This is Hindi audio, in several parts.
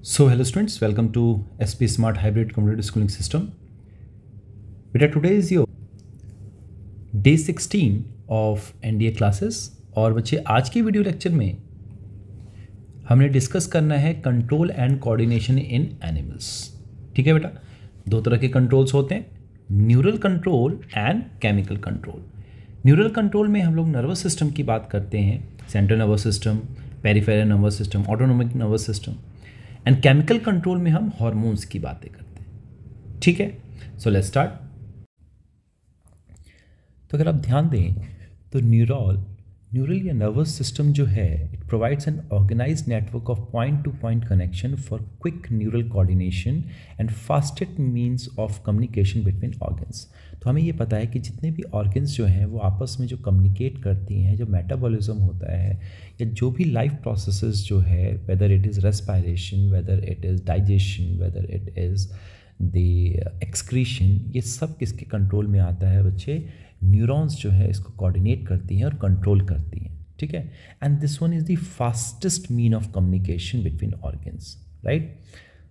So hello students, welcome to SP Smart Hybrid Community Schooling System. Beta, today is your day 16 of NDA classes और बच्चे आज के वीडियो लेक्चर में हमने डिस्कस करना है control and coordination in animals. ठीक है बेटा, दो तरह के कंट्रोल्स होते हैं, neural control and chemical control. Neural control में हम लोग नर्वस सिस्टम की बात करते हैं, central nervous system, peripheral nervous system, autonomic nervous system. And chemical control में हम हार्मोन्स की बातें करते हैं। ठीक है, सो लेट्स स्टार्ट। तो अगर आप ध्यान दें तो न्यूरल या नर्वस सिस्टम जो है, it provides an organized network of point to point connection for quick neural coordination and fastest means of communication between organs. तो हमें ये पता है कि जितने भी ऑर्गन्स जो हैं वो आपस में जो कम्युनिकेट करती हैं, जो मेटाबॉलिज्म होता है या जो भी लाइफ प्रोसेसेस जो है, whether it is respiration, whether it is digestion, whether it is the excretion, ये सब किसके कंट्रोल में आता है बच्चे? न्यूरॉन्स जो है इसको कोऑर्डिनेट करती हैं और कंट्रोल करती हैं। ठीक है, and this one is the fastest mean of communication between organs, right.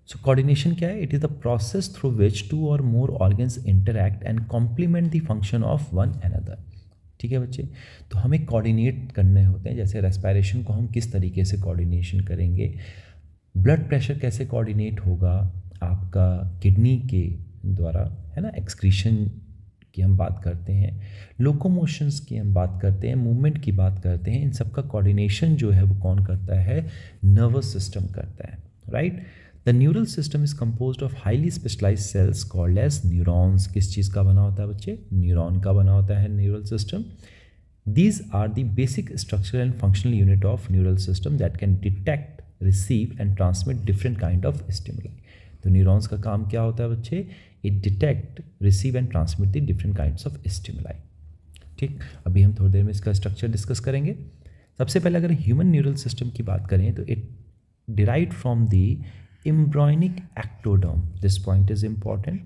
So coordination क्या है? It is the process through which two or more organs interact and complement the function of one another. ठीक है बच्चे, तो हमें कोऑर्डिनेट करने होते हैं। जैसे रेस्पायरेशन को हम किस तरीके से कोऑर्डिनेशन करेंगे, ब्लड प्रेशर कैसे कोऑर्डिनेट होगा आपका किडनी के द्वारा, है ना, एक्सक्रीशन की हम बात करते हैं, लोकोमोशंस की हम बात करते हैं, मूवमेंट की बात करते हैं। इन सब का कोऑर्डिनेशन जो है वो कौन करता है? नर्वस सिस्टम करता है, right. The neural system is composed of highly specialised cells called as neurons. किस चीज़ का बना होता है बच्चे? न्यूरॉन का बना होता है neural system. These are the basic structural and functional unit of neural system that can detect, receive and transmit different kind of stimuli. तो न्यूरॉन्स का काम क्या होता है बच्चे? It detect, receive and transmit the different kinds of stimuli. ठीक, अभी हम थोड़ी देर में इसका स्ट्रक्चर डिस्कस करेंगे। सबसे पहले अगर ह्यूमन न्यूरल सिस्टम की बात करें तो it derived from the embryonic ectoderm. This point is important.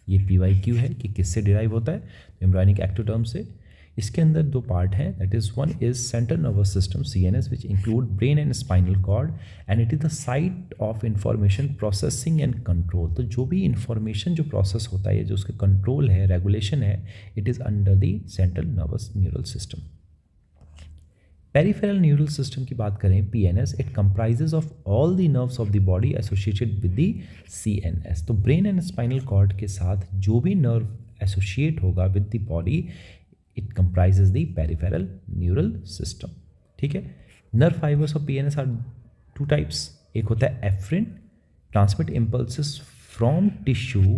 ये PYQ है कि किससे डिराइव होता है? एम्ब्रायनिक एक्टोडर्म से। इसके अंदर दो पार्ट हैं, that is one is central nervous system CNS which include brain and spinal cord and it is the site of information processing and control. तो जो भी इंफॉर्मेशन जो प्रोसेस होता है, जो उसका कंट्रोल है, रेगुलेशन है, it is under the central nervous neural system. Peripheral neural system की बात करें, PNS, it comprises of all the nerves of the body associated with the CNS। तो ब्रेन एंड स्पाइनल कॉर्ड के साथ जो भी नर्व एसोसिएट होगा with the body, it comprises the peripheral neural system। ठीक है, nerve fibers of PNS are two types। एक होता है efferent, transmit impulses from tissue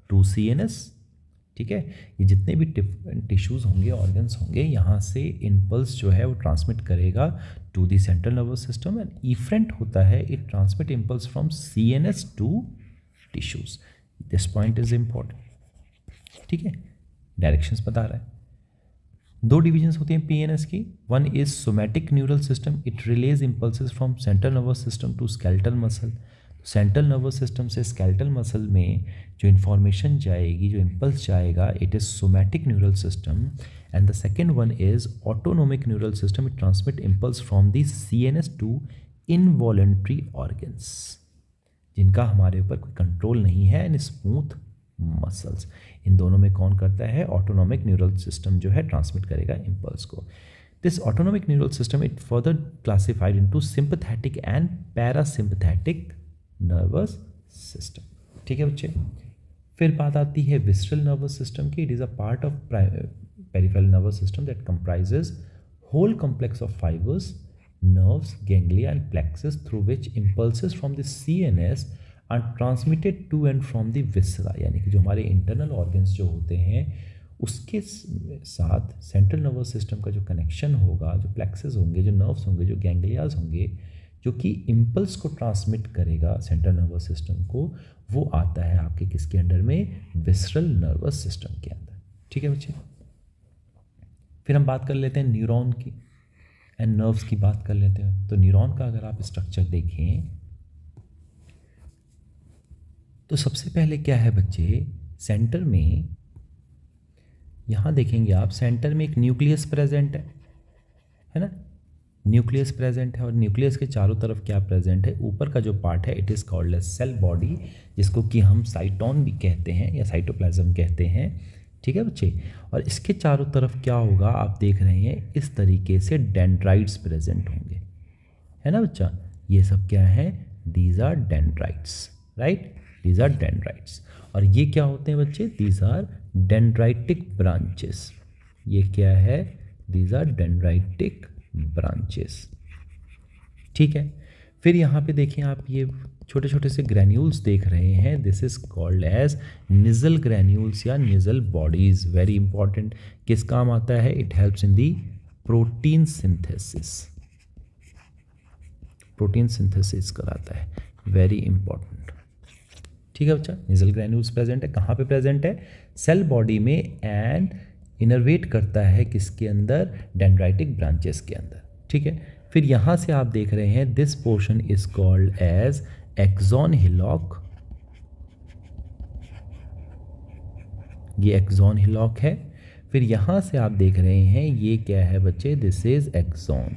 to CNS। ठीक है, ये जितने भी टिश्यूज होंगे, ऑर्गन्स होंगे, यहाँ से इम्पल्स जो है वो ट्रांसमिट करेगा to the central nervous system. And efferent होता है, it transmit impulse from CNS to tissues. This point is important. ठीक है, डायरेक्शंस बता रहा है। दो डिविजन्स होती हैं PNS की। One is somatic neural system, it relays impulses from central nervous system to skeletal muscle. Central nervous system से स्केलेटल मसल में जो इन्फॉर्मेशन जाएगी, जो इम्पल्स जाएगा, it is somatic neural system. And the second one is autonomic neural system, it transmit impulse from the CNS to involuntary organs, जिनका हमारे ऊपर कोई कंट्रोल नहीं है, एंड स्मूथ मसल्स। इन दोनों में कौन करता है? ऑटोनोमिक न्यूरल सिस्टम जो है ट्रांसमिट करेगा इम्पल्स को। This autonomic neural system it further classified into sympathetic and parasympathetic nervous system. ठीक है बच्चे, फिर बात आती है विसरल नर्वस सिस्टम की। It is a part of peripheral nervous system that comprises whole complex of fibres, nerves, ganglia and plexuses through which impulses from the CNS are transmitted to and from the viscera. यानी कि जो हमारे इंटरनल ऑर्गन्स जो होते हैं उसके साथ सेंट्रल नर्वस सिस्टम का जो कनेक्शन होगा, जो प्लेक्सेस होंगे, जो नर्व्स होंगे, जो गैंग्लियाज होंगे, जो कि इम्पल्स को ट्रांसमिट करेगा सेंट्रल नर्वस सिस्टम को, वो आता है आपके किसके अंडर में? विसरल नर्वस सिस्टम के अंदर। ठीक है बच्चे, फिर हम बात कर लेते हैं न्यूरॉन की एंड नर्व्स की बात कर लेते हैं। तो न्यूरॉन का अगर आप स्ट्रक्चर देखें तो सबसे पहले क्या है बच्चे? सेंटर में, यहाँ देखेंगे आप, सेंटर में एक न्यूक्लियस प्रेजेंट है ना। न्यूक्लियस प्रेजेंट है, और न्यूक्लियस के चारों तरफ क्या प्रेजेंट है, ऊपर का जो पार्ट है it is called as cell body, जिसको कि हम साइटोन भी कहते हैं या साइटोप्लाज्म कहते हैं। ठीक है बच्चे, और इसके चारों तरफ क्या होगा, आप देख रहे हैं इस तरीके से डेंड्राइट्स प्रेजेंट होंगे, है ना बच्चा। ये सब क्या है, these are dendrites, right, these are dendrites. और ये क्या होते हैं बच्चे, दीज आर डेंड्राइटिक ब्रांचेस। ये क्या है, दीज आर डेंड्राइटिक ब्रांचेस। ठीक है, फिर यहाँ पे देखें आप, ये छोटे छोटे से ग्रैन्यूल्स देख रहे हैं, this is called as Nissl granules या निजल बॉडीज। वेरी इंपॉर्टेंट, किस काम आता है, it helps in the protein synthesis, protein synthesis कराता है, वेरी इंपॉर्टेंट। ठीक है बच्चा, निजल ग्रैन्यूल्स प्रेजेंट है, कहाँ पे प्रेजेंट है, सेल बॉडी में, एंड इनर्वेट करता है किसके अंदर, डेंड्राइटिक ब्रांचेस के अंदर। ठीक है, फिर यहाँ से आप देख रहे हैं this portion is called as axon hillock, ये एक्सॉन हिलॉक है। फिर यहाँ से आप देख रहे हैं ये क्या है बच्चे, दिस इज एक्सॉन,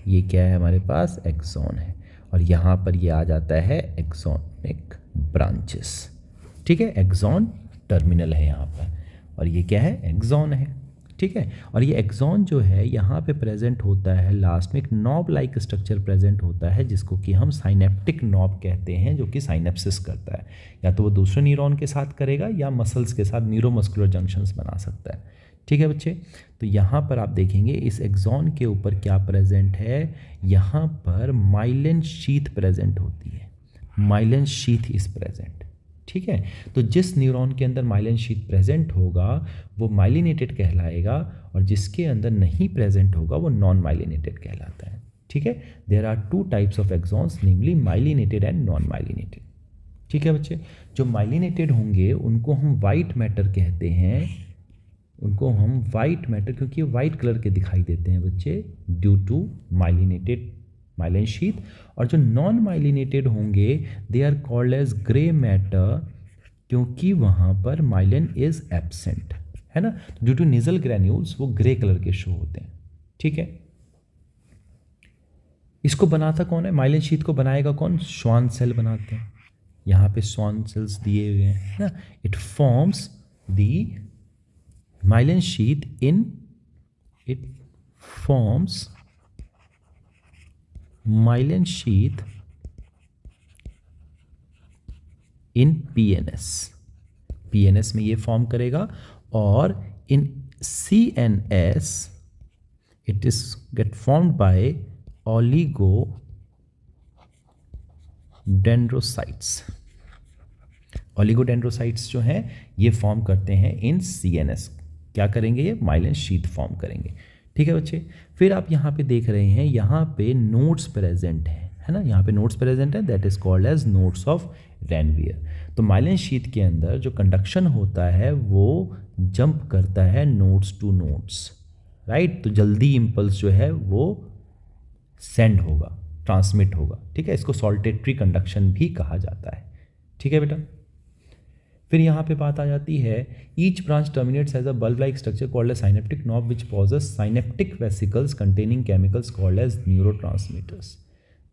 ये क्या है हमारे पास, एक्सॉन है, और यहाँ पर ये आ जाता है एक्सॉनिक ब्रांचेस। ठीक है, एक्सॉन टर्मिनल है यहाँ पर, और ये क्या है, एक्सॉन है। ठीक है, और ये एक्सॉन जो है यहाँ पे प्रेजेंट होता है, लास्ट में एक नॉब लाइक स्ट्रक्चर प्रेजेंट होता है, जिसको कि हम साइनेप्टिक नॉब कहते हैं, जो कि साइनेप्सिस करता है, या तो वो दूसरे न्यूरॉन के साथ करेगा या मसल्स के साथ न्यूरोमस्कुलर जंक्शंस बना सकता है। ठीक है बच्चे, तो यहाँ पर आप देखेंगे इस एक्सॉन के ऊपर क्या प्रेजेंट है, यहाँ पर माइलिन शीथ प्रेजेंट होती है, माइलिन शीथ इज प्रेजेंट। ठीक है, तो जिस न्यूरॉन के अंदर माइलिन शीथ प्रेजेंट होगा वो माइलिनेटेड कहलाएगा, और जिसके अंदर नहीं प्रेजेंट होगा वो नॉन माइलिनेटेड कहलाता है। ठीक है, there are two types of axons, namely myelinated and non myelinated. ठीक है बच्चे, जो माइलिनेटेड होंगे उनको हम वाइट मैटर कहते हैं, उनको हम वाइट मैटर, क्योंकि ये वाइट कलर के दिखाई देते हैं बच्चे, due to myelinated myelin sheath. और जो नॉन माइलिनेटेड होंगे they are called as grey matter, क्योंकि वहाँ पर माइलिन इज एब्सेंट, है ना, ड्यू टू निजल ग्रैन्यूल्स वो ग्रे कलर के शो होते हैं। ठीक है, इसको बनाता कौन है, माइलिन शीथ को बनाएगा कौन, श्वान सेल बनाते हैं, यहाँ पे श्वान सेल्स दिए हुए हैं ना। It forms the myelin sheath in, it forms myelin sheath in PNS, PNS में ये फॉर्म करेगा, और in CNS it is get formed by oligodendrocytes. Oligodendrocytes जो हैं ये फॉर्म करते हैं इन सीएनएस, क्या करेंगे, ये माइलिन शीथ फॉर्म करेंगे। ठीक है बच्चे, फिर आप यहाँ पे देख रहे हैं यहाँ पे नोड्स प्रेजेंट है ना, यहाँ पे नोड्स प्रेजेंट है, that is called as nodes of Ranvier. तो माइलिन शीथ के अंदर जो कंडक्शन होता है वो जंप करता है नोड्स टू नोड्स, राइट, तो जल्दी इम्पल्स जो है वो सेंड होगा, ट्रांसमिट होगा। ठीक है, इसको सॉल्टेटरी कंडक्शन भी कहा जाता है। ठीक है बेटा, फिर यहाँ पे बात आ जाती है, each branch terminates as a bulb like structure called as synaptic knob which possesses synaptic vesicles containing chemicals called as neurotransmitters.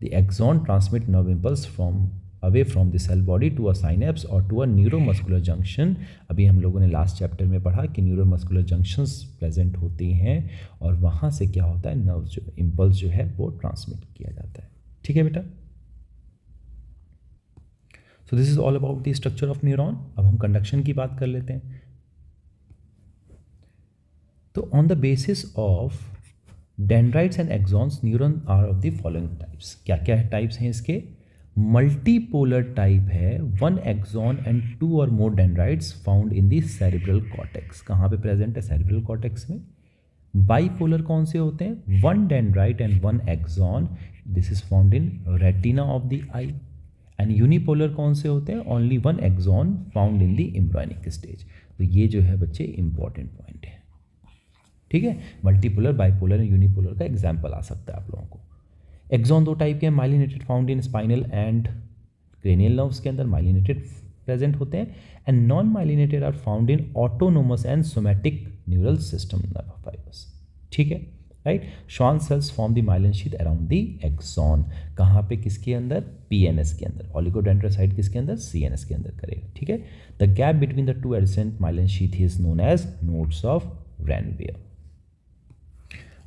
The axon transmit nerve impulse from away from the cell body to a synapse और टू अ न्यूरोमस्कुलर जंक्शन। अभी हम लोगों ने लास्ट चैप्टर में पढ़ा कि न्यूरोमस्कुलर जंक्शंस प्रेजेंट होती हैं, और वहाँ से क्या होता है, नर्व जो इम्पल्स जो है वो ट्रांसमिट किया जाता है। ठीक है बेटा, so this is all about the structure of neuron. अब हम कंडक्शन की बात कर लेते हैं। तो on the basis of dendrites and axons neuron are of the following types. क्या क्या टाइप्स हैं इसके, मल्टीपोलर टाइप है, 1 axon and 2 or more dendrites found in the cerebral cortex. कहाँ पे प्रेजेंट है, सेरेब्रल कॉर्टेक्स में। बाइपोलर कौन से होते हैं, 1 dendrite and 1 axon, this is found in retina of the eye. And unipolar कौन से होते हैं, only 1 axon found in the embryonic stage. तो ये जो है बच्चे इंपॉर्टेंट पॉइंट है। ठीक है, मल्टीपोलर, बाइपोलर एंड यूनिपोलर का एग्जाम्पल आ सकता है आप लोगों को। एक्सॉन 2 टाइप के हैं, myelinated found in spinal and cranial nerves के अंदर माइलिनेटेड प्रेजेंट होते हैं, and non myelinated are found in autonomous and somatic neural system nerve fibres. ठीक है, right. Schwann cells form the myelin sheath around the axon, कहाँ पे, किसके अंदर, पीएनएस के अंदर। ओलिगोडेंड्रोसाइट किसके अंदर, सीएनएस के अंदर करेगा, ठीक है। The gap between the two adjacent myelin sheath is known as nodes of Ranvier.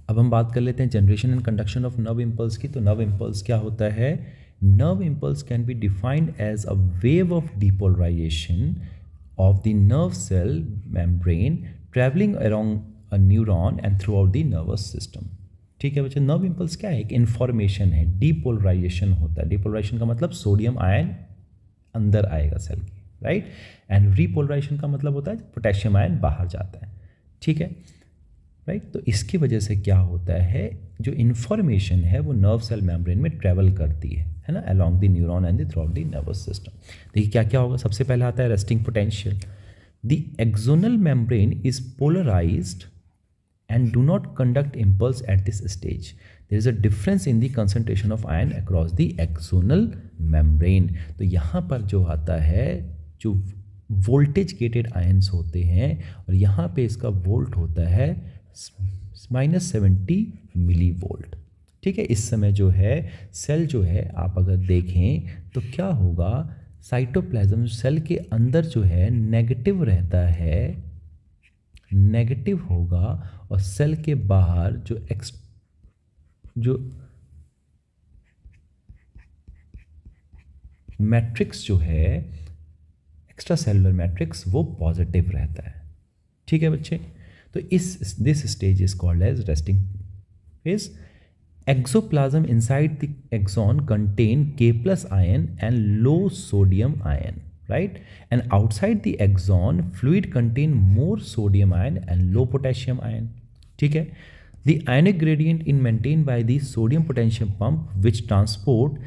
अब हम बात कर लेते हैं generation and conduction of nerve impulse की। तो नर्व इम्पल्स क्या होता है, nerve impulse can be defined as a wave of depolarisation of the nerve cell membrane traveling along a neuron and throughout the nervous system। ठीक है बच्चों, नर्व इम्पल्स क्या है, एक इन्फॉर्मेशन है, डीपोलराइजेशन होता है। डीपोलराइजेशन का मतलब सोडियम आयन अंदर आएगा सेल की, राइट। एंड रीपोलराइजेशन का मतलब होता है पोटेशियम आयन बाहर जाता है, ठीक है, राइट। तो इसकी वजह से क्या होता है, जो इन्फॉर्मेशन है वो नर्व सेल मेम्ब्रेन में ट्रेवल करती है ना, along the neuron and the throughout the nervous system. देखिए क्या क्या होगा, सबसे पहले आता है resting potential. The axonal membrane is polarised and do not conduct impulse at this stage. There is a difference in the concentration of ion across the axonal membrane। तो यहाँ पर जो आता है, जो वोल्टेज गेटेड आयंस होते हैं, और यहाँ पे इसका वोल्ट होता है -70 मिली वोल्ट, ठीक है। इस समय जो है सेल जो है, आप अगर देखें तो क्या होगा, साइटोप्लाज्म सेल के अंदर जो है नेगेटिव रहता है, नेगेटिव होगा, और सेल के बाहर जो मैट्रिक्स जो है, एक्स्ट्रा सेलुलर मैट्रिक्स, वो पॉजिटिव रहता है, ठीक है बच्चे। तो this stage is called as resting phase. Axoplasm inside the axon contain K+ ion and low sodium ion, right, and outside the axon fluid contain more sodium ion and low potassium ion, ठीक है। The ionic gradient is maintained by the sodium potassium pump which transport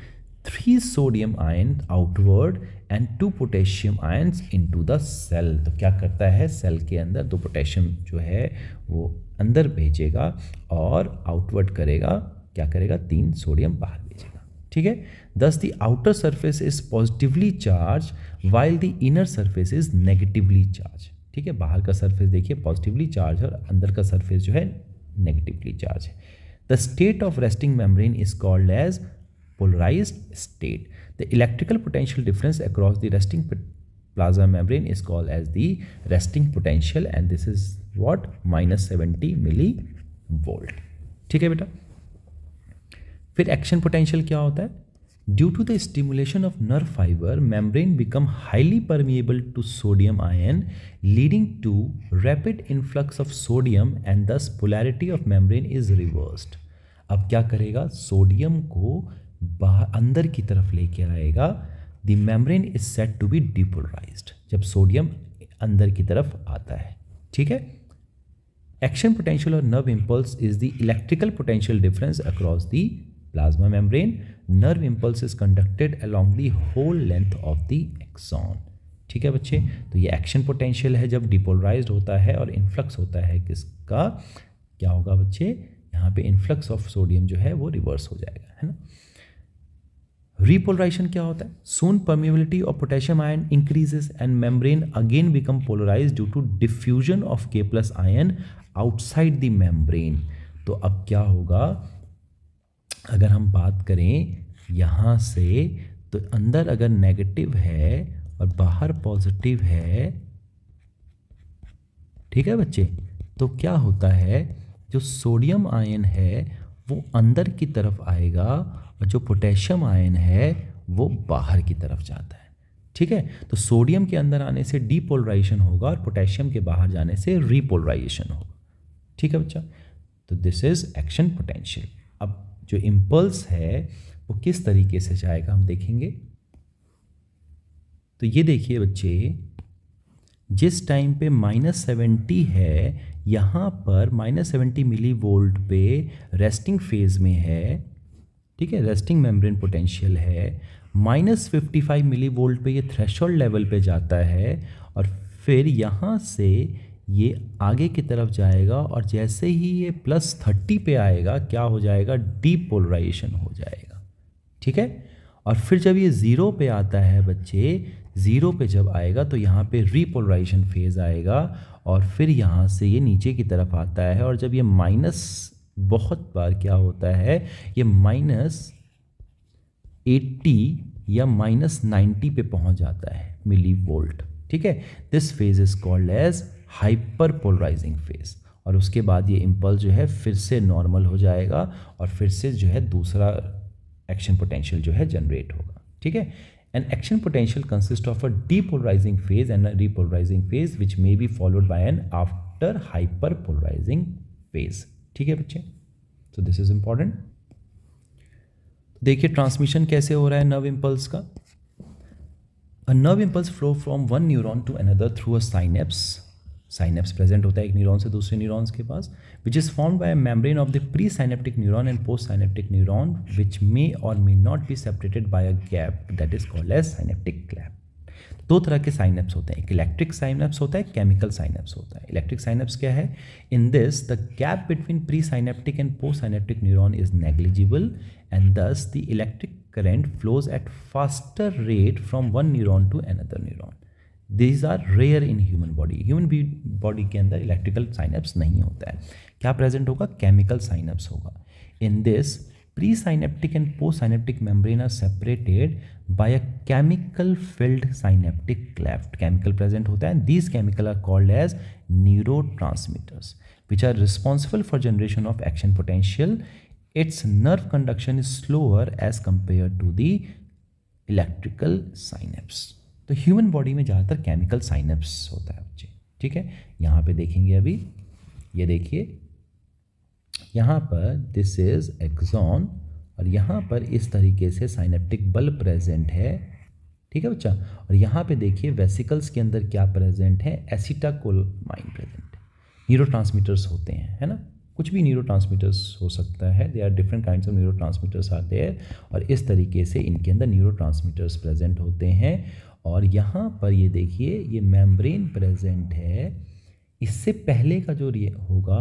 3 sodium ions outward and 2 potassium ions into the cell। तो क्या करता है, सेल के अंदर 2 पोटेशियम जो है वो अंदर भेजेगा और आउटवर्ड करेगा, क्या करेगा, 3 सोडियम बाहर भेजेगा, ठीक है। Thus the outer surface is positively charged while the inner surface is negatively charged, ठीक है। बाहर का सरफेस देखिए पॉजिटिवली चार्ज है और अंदर का सरफेस जो है नेगेटिवली चार्ज है। The state of resting membrane is called as polarised state. The electrical potential difference across the resting plasma membrane is called as the resting potential and this is what, -70 millivolt, ठीक है बेटा। फिर एक्शन पोटेंशियल क्या होता है, due to the stimulation of nerve fibre membrane become highly permeable to sodium ion leading to rapid influx of sodium and दस polarity of membrane is reversed. अब क्या करेगा, सोडियम को बाहर अंदर की तरफ लेके आएगा। The membrane is set to be depolarised, जब सोडियम अंदर की तरफ आता है, ठीक है। Action potential or nerve impulse is the electrical potential difference across the plasma membrane। nerve impulse is conducted along the whole length of the axon, ठीक है बच्चे। तो ये एक्शन पोटेंशियल है जब डिपोलराइज्ड होता है और इन्फ्लक्स होता है किसका, क्या होगा बच्चे, यहाँ पे इन्फ्लक्स ऑफ सोडियम जो है वो रिवर्स हो जाएगा, है ना। रिपोलराइजेशन क्या होता है, soon permeability of potassium ion increases and membrane again become polarized due to diffusion of K+ ion outside the membrane। तो अब क्या होगा, अगर हम बात करें यहाँ से, तो अंदर अगर नेगेटिव है और बाहर पॉजिटिव है, ठीक है बच्चे, तो क्या होता है, जो सोडियम आयन है वो अंदर की तरफ आएगा और जो पोटेशियम आयन है वो बाहर की तरफ जाता है, ठीक है। तो सोडियम के अंदर आने से डीपोलराइजेशन होगा और पोटेशियम के बाहर जाने से रीपोलराइजेशन होगा, ठीक है बच्चा। तो दिस इज एक्शन पोटेंशियल। अब जो इम्पल्स है वो किस तरीके से जाएगा हम देखेंगे। तो ये देखिए बच्चे, जिस टाइम पे -70 है, यहाँ पर -70 मिली वोल्ट पे रेस्टिंग फेज में है, ठीक है, रेस्टिंग मेम्ब्रेन पोटेंशियल है। -55 मिली वोल्ट पे ये थ्रेशोल्ड लेवल पे जाता है और फिर यहाँ से ये आगे की तरफ जाएगा और जैसे ही ये +30 पे आएगा क्या हो जाएगा, डीपोलराइजेशन हो जाएगा, ठीक है। और फिर जब ये 0 पे आता है बच्चे, 0 पे जब आएगा तो यहाँ पे रीपोलराइजेशन फेज आएगा और फिर यहाँ से ये नीचे की तरफ आता है और जब ये बहुत बार क्या होता है, ये -80 या -90 पे पहुंच जाता है मिली वोल्ट, ठीक है। This phase is called as hyperpolarising phase, और उसके बाद ये इम्पल्स जो है फिर से नॉर्मल हो जाएगा और फिर से जो है दूसरा एक्शन पोटेंशियल जो है जनरेट होगा, ठीक है। An action potential consist of a depolarising phase and a repolarising phase which may be followed by an after hyperpolarising phase, ठीक है बच्चे। तो दिस इज इंपॉर्टेंट। देखिए ट्रांसमिशन कैसे हो रहा है नर्व इम्पल्स का। A nerve impulse flow from one neuron to another through a synapse. Synapse present होता है एक न्यूरॉन से दूसरे न्यूरॉन्स के पास, which is formed by a membrane of the presynaptic neuron and post synaptic neuron which may or may not be separated by a gap that is called as synaptic gap. दो तरह के साइनेप्स होते हैं, एक इलेक्ट्रिक साइनेप्स होता है, केमिकल साइनेप्स होता है। इलेक्ट्रिक साइनेप्स क्या है? In this the gap between pre synaptic and post synaptic neuron is negligible and thus the electric current flows at faster rate from one neuron to another neuron. These are rare in human body. Human body के अंदर इलेक्ट्रिकल साइनेप्स नहीं होता है। क्या प्रेजेंट होगा? केमिकल साइनेप्स होगा। In this pre synaptic and post synaptic membrane are separated by a chemical filled synaptic cleft. Chemical present होता है। These chemical are called as neurotransmitters which are responsible for generation of action potential. Its nerve conduction is slower as compare to the electrical synapse. तो ह्यूमन बॉडी में ज़्यादातर केमिकल साइनेप्स होता है बच्चे, ठीक है। यहाँ पे देखेंगे अभी, ये देखिए यहाँ पर दिस इज एक्सॉन और यहाँ पर इस तरीके से साइनेप्टिक बल्ब प्रेजेंट है, ठीक है बच्चा। और यहाँ पे देखिए वेसिकल्स के अंदर क्या प्रेजेंट है? एसिटाकोलामाइन प्रेजेंट है। न्यूरोट्रांसमीटर्स होते हैं, है ना, कुछ भी न्यूरोट्रांसमीटर्स हो सकता है। They are different kinds of neurotransmitters are there और इस तरीके से इनके अंदर न्यूरोट्रांसमीटर्स प्रेजेंट होते हैं। और यहाँ पर ये देखिए ये मेम्ब्रेन प्रेजेंट है। इससे पहले का जो होगा,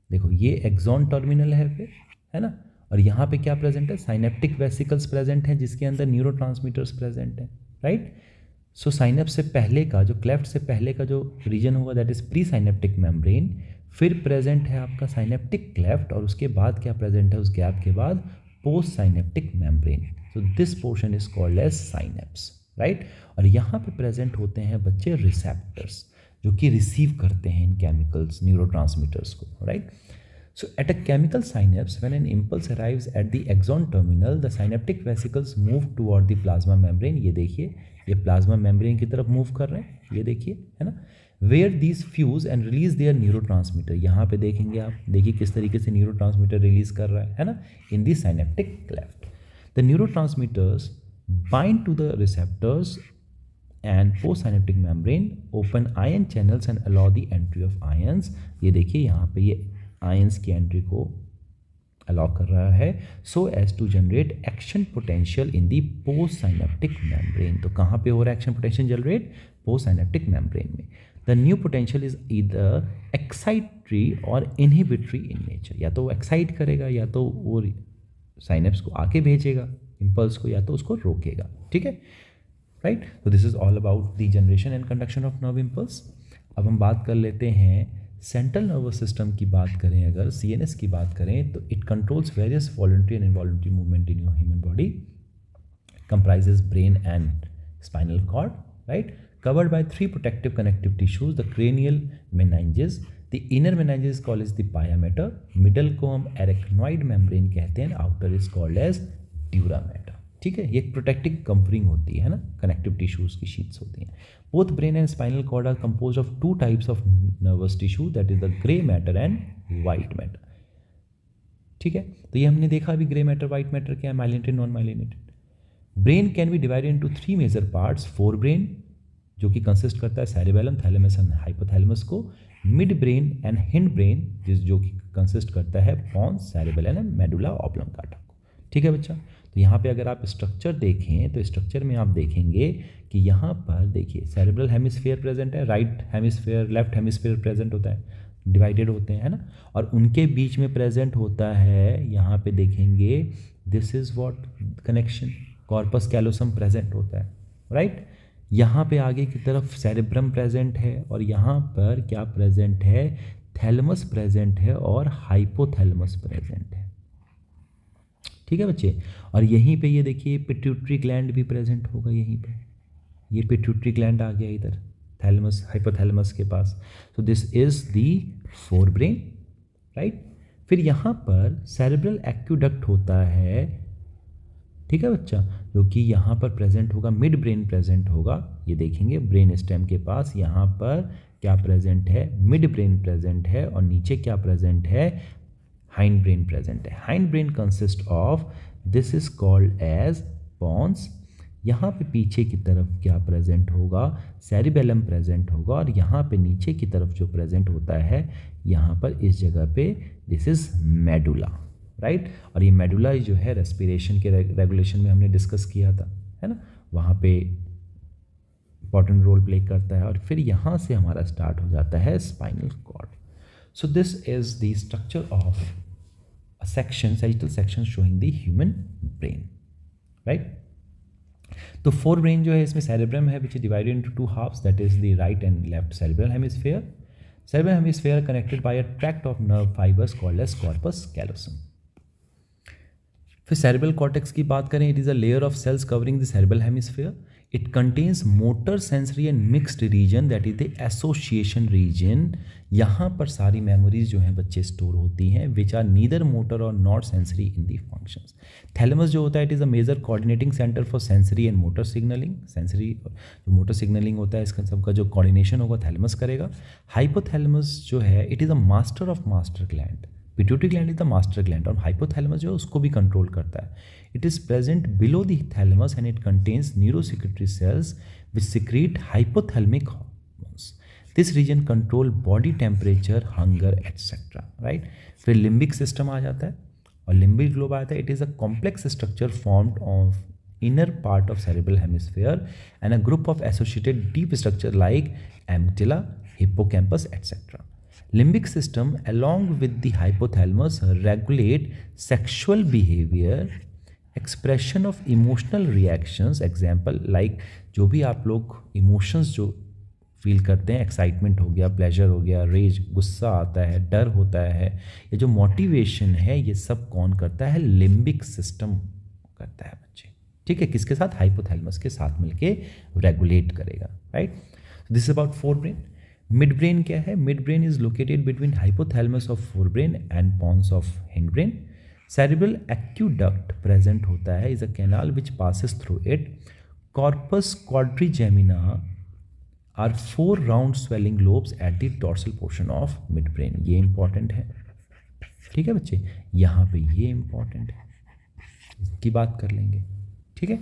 देखो ये एक्सॉन टर्मिनल है फिर, है ना। और यहाँ पे क्या प्रेजेंट है? साइनेप्टिक वेसिकल्स प्रेजेंट हैं जिसके अंदर न्यूरोट्रांसमीटर्स प्रेजेंट हैं, राइट। सो साइनेप्स से पहले का जो क्लेफ्ट से पहले का जो रीजन होगा that is pre synaptic membrane, फिर प्रेजेंट है आपका साइनेप्टिक क्लेफ्ट और उसके बाद क्या प्रेजेंट है उस गैप के बाद? Post synaptic membrane. So this portion is called as synapse, right. और यहाँ पे प्रेजेंट होते हैं बच्चे रिसेप्टर्स जो कि रिसीव करते हैं इन केमिकल्स न्यूरोट्रांसमीटर्स को, राइट। So at a chemical synapse when an impulse arrives at the axon terminal the synaptic vesicles move toward the plasma membrane. ये देखिए ये प्लाज्मा मेम्ब्रेन की तरफ मूव कर रहे हैं, ये देखिए, है ना। Where these fuse and release their neurotransmitter. यहाँ पे देखेंगे आप, देखिए किस तरीके से न्यूरोट्रांसमीटर रिलीज कर रहा है ना, in the synaptic cleft. The neurotransmitters bind to the receptors and postsynaptic membrane open ion channels and allow the entry of ions। ये देखिए यहाँ पे ये ions की एंट्री को अलाउ कर रहा है so as to generate action potential in the postsynaptic membrane। तो कहाँ पे हो रहा है action potential generate? postsynaptic membrane में। The new potential is either excitatory or inhibitory in nature। या तो वो एक्साइट करेगा या तो वो साइनेप्स को आके भेजेगा इम्पल्स को, या तो उसको रोकेगा, ठीक है, राइट। तो this is all about the generation and conduction of nerve impulse. अब हम बात कर लेते हैं सेंट्रल नर्वस सिस्टम की बात करें, अगर CNS की बात करें तो it controls various voluntary and involuntary movement in your human body, comprises brain and spinal cord, right, covered by 3 protective connective tissues, the cranial meninges, the inner meninges is called as the pia mater, middle को हम arachnoid membrane कहते हैं, outer is called as dura mater, ठीक है। ये एक प्रोटेक्टिव कवरिंग होती है ना, कनेक्टिव टिश्यूज की शीट्स होती हैं। Both brain and spinal cord are compose of 2 types of nervous tissue that is the grey matter and white matter, ठीक है। तो ये हमने देखा अभी ग्रे मैटर वाइट मैटर क्या है, myelinated non myelinated. Brain can be divided into 3 major parts, forebrain जो कि कंसिस्ट करता है सेरिबेलम, थैलेमस एंड हाइपोथैलेमस को, midbrain and hindbrain जो कि कंसिस्ट करता है pons, cerebellum and medulla oblongata को, ठीक है बच्चा। तो यहाँ पे अगर आप स्ट्रक्चर देखें तो स्ट्रक्चर में आप देखेंगे कि यहाँ पर देखिए सेरिब्रल हेमिस्फीयर प्रेजेंट है, right hemisphere left hemisphere present होता है, डिवाइडेड होते हैं, है ना। और उनके बीच में प्रेजेंट होता है, यहाँ पे देखेंगे this is what connection, corpus callosum present होता है, राइट। यहाँ पे आगे की तरफ सेरेब्रम प्रेजेंट है और यहाँ पर क्या प्रेजेंट है? थैलेमस प्रेजेंट है और हाइपोथैलेमस प्रेजेंट है। ठीक है बच्चे, और यहीं पे ये देखिए पिट्यूटरी ग्लैंड भी प्रेजेंट होगा यहीं पे, ये पिट्यूटरी ग्लैंड आ गया इधर थैलेमस हाइपोथैलेमस के पास। So this is the forebrain, right. फिर यहाँ पर सेरेब्रल एक्यूडक्ट होता है, ठीक है बच्चा, जो कि यहाँ पर प्रेजेंट होगा, मिड ब्रेन प्रेजेंट होगा। ये देखेंगे ब्रेन स्टेम के पास यहाँ पर क्या प्रेजेंट है, मिड ब्रेन प्रेजेंट है, और नीचे क्या प्रेजेंट है, हाइंड ब्रेन प्रेजेंट है। Hind brain consist of, this is called as pons. यहाँ पे पीछे की तरफ क्या प्रेजेंट होगा, सेरिबेलम प्रेजेंट होगा, और यहाँ पे नीचे की तरफ जो प्रेजेंट होता है यहाँ पर इस जगह पे, दिस इज मेडुला, राइट। और ये मेडुला जो है रेस्पिरेशन के रेगुलेशन में हमने डिस्कस किया था, है ना, वहाँ पे इंपॉर्टेंट रोल प्ले करता है। और फिर यहाँ से हमारा स्टार्ट हो जाता है spinal cord. So this is the structure of a section, sagittal section showing the human brain, right. तो फोर ब्रेन जो है इसमें सेरेब्रम है which is divided into two halves, that is the right and left cerebral hemisphere. Cerebral hemisphere connected by a tract of nerve fibres called as corpus callosum. फिर सेरेब्रल कॉर्टेक्स की बात करें, it is a layer of cells covering the cerebral hemisphere. It contains motor, sensory and mixed region, that is the association region. यहाँ पर सारी मेमोरीज जो हैं बच्चे स्टोर होती हैं, विच आर नीदर मोटर और not sensory in the functions. Thalamus जो होता है, it is a major coordinating centre for sensory and motor signalling. Sensory जो मोटर सिग्नलिंग होता है, इसका सबका जो कोऑर्डिनेशन होगा थैलेमस करेगा। हाइपोथैलेमस जो है, it is a master of master gland. Pituitary gland is the master gland, और हाइपोथैलेमस जो है उसको भी कंट्रोल करता है। It is present below the thalamus and it contains neurosecretory cells which secrete hypothalamic hormones. This region control body temperature, hunger etcetera, right. फिर लिम्बिक सिस्टम आ जाता है और लिम्बिक ग्लोब आता है। It is a complex structure formed of inner part of cerebral hemisphere and a group of associated deep structure like amygdala, hippocampus, etc. Limbic system along with the hypothalamus regulate sexual behavior, expression of emotional reactions, example like जो भी आप लोग emotions जो फील करते हैं, एक्साइटमेंट हो गया, प्लेजर हो गया, रेज गुस्सा आता है, डर होता है, ये जो मोटिवेशन है ये सब कौन करता है, लिम्बिक सिस्टम करता है बच्चे, ठीक है, किसके साथ, हाइपोथैलेमस के साथ मिलके रेगुलेट करेगा, right. This is about forebrain. Midbrain क्या है, midbrain is located between hypothalamus of forebrain and pons of hindbrain. Cerebral aqueduct present होता है, is a canal which passes through it. Corpus quadrigemina are four round swelling lobes at the dorsal portion of mid brain. ये इंपॉर्टेंट है, ठीक है बच्चे, यहाँ पे ये इंपॉर्टेंट है, इसकी बात कर लेंगे, ठीक है।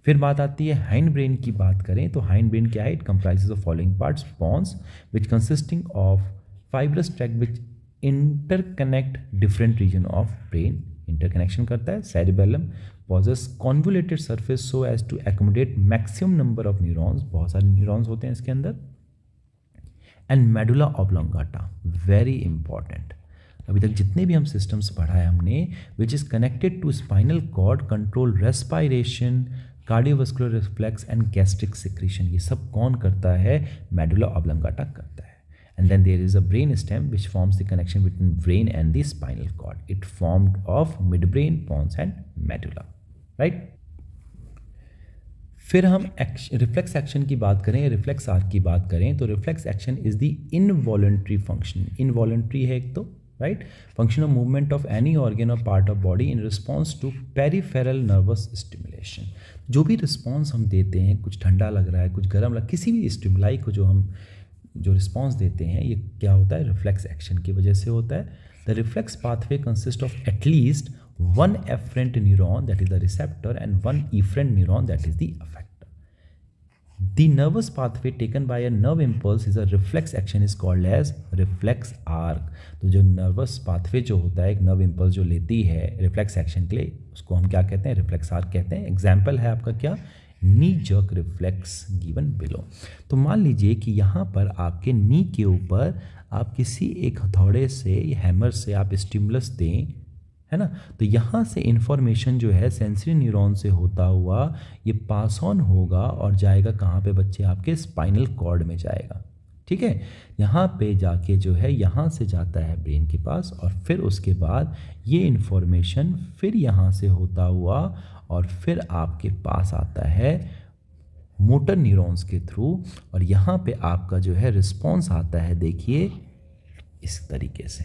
फिर बात आती है हाइंड ब्रेन की बात करें तो हाइंड ब्रेन क्या है, it comprises of following parts, pons which consisting of fibrous track which interconnect different region of brain, interconnection करता है। Cerebellum possesses convoluted surface so as to accommodate maximum number of neurons, बहुत सारे न्यूरॉन्स होते हैं इसके अंदर। And medulla oblongata, very important, अभी तक जितने भी हम सिस्टम्स पढ़ा है हमने, which is connected to spinal cord, control respiration, cardiovascular reflex and gastric secretion, ये सब कौन करता है, मेडुला ऑब्लोंगाटा करता है। And then there is a brain stem which forms the connection between brain and the spinal cord, it formed of mid brain, pons and medulla, right. फिर हम रिफ्लेक्स एक्शन की बात करें, रिफ्लेक्स आर्क की बात करें तो reflex action is the involuntary function, involuntary है एक तो, right, function of movement of any organ or part of body in response to peripheral nervous stimulation. जो भी रिस्पॉन्स हम देते हैं, कुछ ठंडा लग रहा है, कुछ गर्म लग, किसी भी स्टिमुलाई को जो हम जो रिस्पॉन्स देते हैं, ये क्या होता है, रिफ्लेक्स एक्शन की वजह से होता है। The reflex pathway consist of at least one afferent neuron that is the receptor and one efferent neuron that is the effector. The nervous pathway taken by a nerve impulse is a reflex action is called as reflex arc। तो जो nervous pathway जो होता है, एक nerve impulse जो लेती है reflex action के लिए, उसको हम क्या कहते हैं, reflex arc कहते हैं। एग्जाम्पल है आपका क्या, नी जर्क रिफ्लेक्स गिवन बिलो। तो मान लीजिए कि यहाँ पर आपके नी के ऊपर आप किसी एक हथौड़े से, हैमर से आप स्टिमुलस दें, है ना, तो यहाँ से इन्फॉर्मेशन जो है सेंसरी न्यूरॉन से होता हुआ ये पास ऑन होगा और जाएगा कहाँ पे बच्चे, आपके स्पाइनल कॉर्ड में जाएगा, ठीक है। यहाँ पे जाके जो है यहाँ से जाता है ब्रेन के पास और फिर उसके बाद ये इन्फॉर्मेशन फिर यहाँ से होता हुआ और फिर आपके पास आता है मोटर न्यूरॉन्स के थ्रू और यहाँ पे आपका जो है रिस्पॉन्स आता है, देखिए इस तरीके से,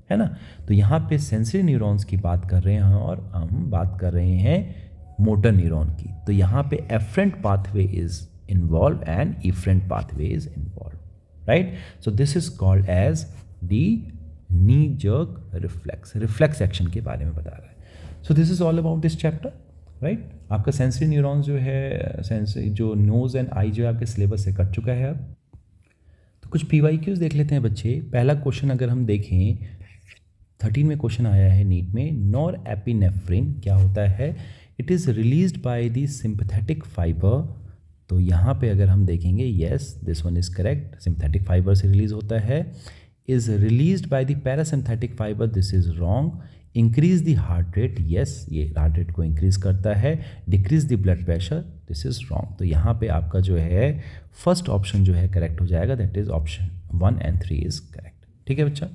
है ना। तो यहाँ पे सेंसरी न्यूरॉन्स की बात कर रहे हैं और हम बात कर रहे हैं मोटर न्यूरॉन की। तो यहाँ पे afferent pathway is involve and efferent pathway is involve, right. So this is called as the knee jerk reflex, reflex action के बारे में बता रहा है। So this is all about this chapter, right. आपका सेंसरी न्यूरॉन्स जो है, सेंसरी जो नोज एंड आई जो है आपके सिलेबस से कट चुका है अब। तो कुछ PYQs देख लेते हैं बच्चे। पहला क्वेश्चन अगर हम देखें 13 में क्वेश्चन आया है नीट में, नॉर एपिनेफ्रिन क्या होता है? It is released by the sympathetic fibre. तो यहाँ पे अगर हम देखेंगे, yes this one is correct, sympathetic fibre से रिलीज होता है। Is released by the parasympathetic fibre, this is wrong. Increase the heart rate, yes ये हार्ट रेट को इंक्रीज करता है। Decrease the blood pressure, this is wrong. तो यहाँ पे आपका जो है फर्स्ट ऑप्शन जो है करेक्ट हो जाएगा, that is option 1 and 3 is correct. ठीक है बच्चा,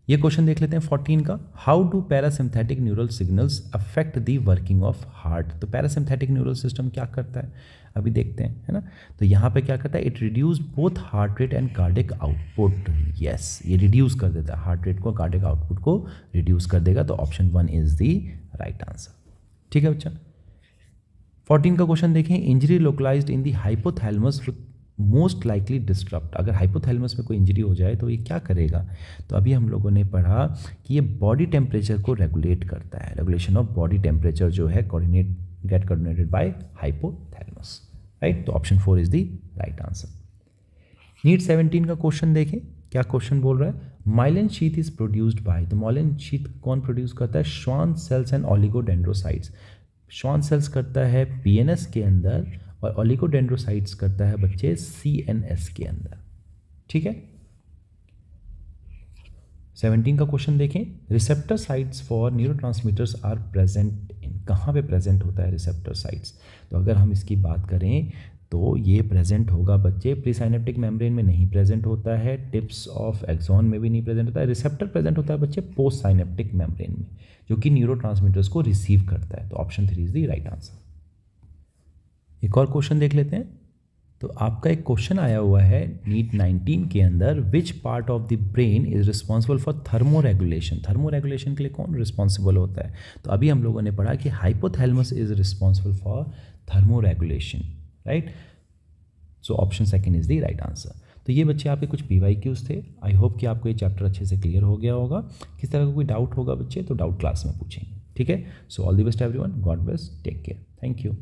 ये क्वेश्चन देख लेते हैं 14 का। How do parasympathetic neural signals affect the working of heart? तो पैरासिम्पैथिक न्यूरल सिस्टम क्या करता है अभी देखते हैं, है ना। तो यहाँ पे क्या करता है, it reduce both heart rate and cardiac output. Yes, ये रिड्यूस कर देता है हार्ट रेट को, कार्डिक आउटपुट को रिड्यूस कर देगा। तो option 1 is the right answer. ठीक है बच्चा, 14 का क्वेश्चन देखें। Injury localized in the hypothalamus most likely disturbed. अगर हाइपोथैलेमस में कोई इंजरी हो जाए तो ये क्या करेगा? तो अभी हम लोगों ने पढ़ा कि ये बॉडी टेम्परेचर को रेगुलेट करता है। रेगुलेशन ऑफ बॉडी टेम्परेचर जो है get coordinated by hypothalamus, right. तो option 4 is the right answer. NEET 17 का क्वेश्चन देखें, क्या क्वेश्चन बोल रहा है? Myelin sheath is produced by. तो माइलिन शीथ कौन प्रोड्यूस करता है? Schwann cells and oligodendrocytes. Schwann cells करता है PNS के अंदर और ओलिगोडेंड्रोसाइट्स करता है बच्चे CNS के अंदर। ठीक है, 17 का क्वेश्चन देखें। Receptor sites for neurotransmitters are present in. कहाँ पे प्रेजेंट होता है रिसेप्टर साइट्स? तो अगर हम इसकी बात करें तो ये प्रेजेंट होगा बच्चे प्रीसाइनेप्टिक मेम्ब्रेन में नहीं प्रेजेंट होता है, टिप्स ऑफ एक्सॉन में भी नहीं प्रेजेंट होता है। रिसेप्टर प्रेजेंट होता है बच्चे पोस्ट साइनेप्टिक मेम्ब्रेन में, जो कि न्यूरोट्रांसमीटर्स को रिसीव करता है। तो option 3 is the right answer. एक और क्वेश्चन देख लेते हैं। तो आपका एक क्वेश्चन आया हुआ है नीट 19 के अंदर, which part of the brain is responsible for thermo regulation? Thermo regulation के लिए कौन रिस्पॉन्सिबल होता है? तो अभी हम लोगों ने पढ़ा कि hypothalamus is responsible for thermo regulation, right. So option 2 is the right answer. तो ये बच्चे आपके कुछ PYQs थे। आई होप कि आपको ये चैप्टर अच्छे से क्लियर हो गया होगा। किस तरह का कोई डाउट होगा बच्चे तो डाउट क्लास में पूछेंगे। ठीक है, so all the best everyone, God bless, take care, thank you.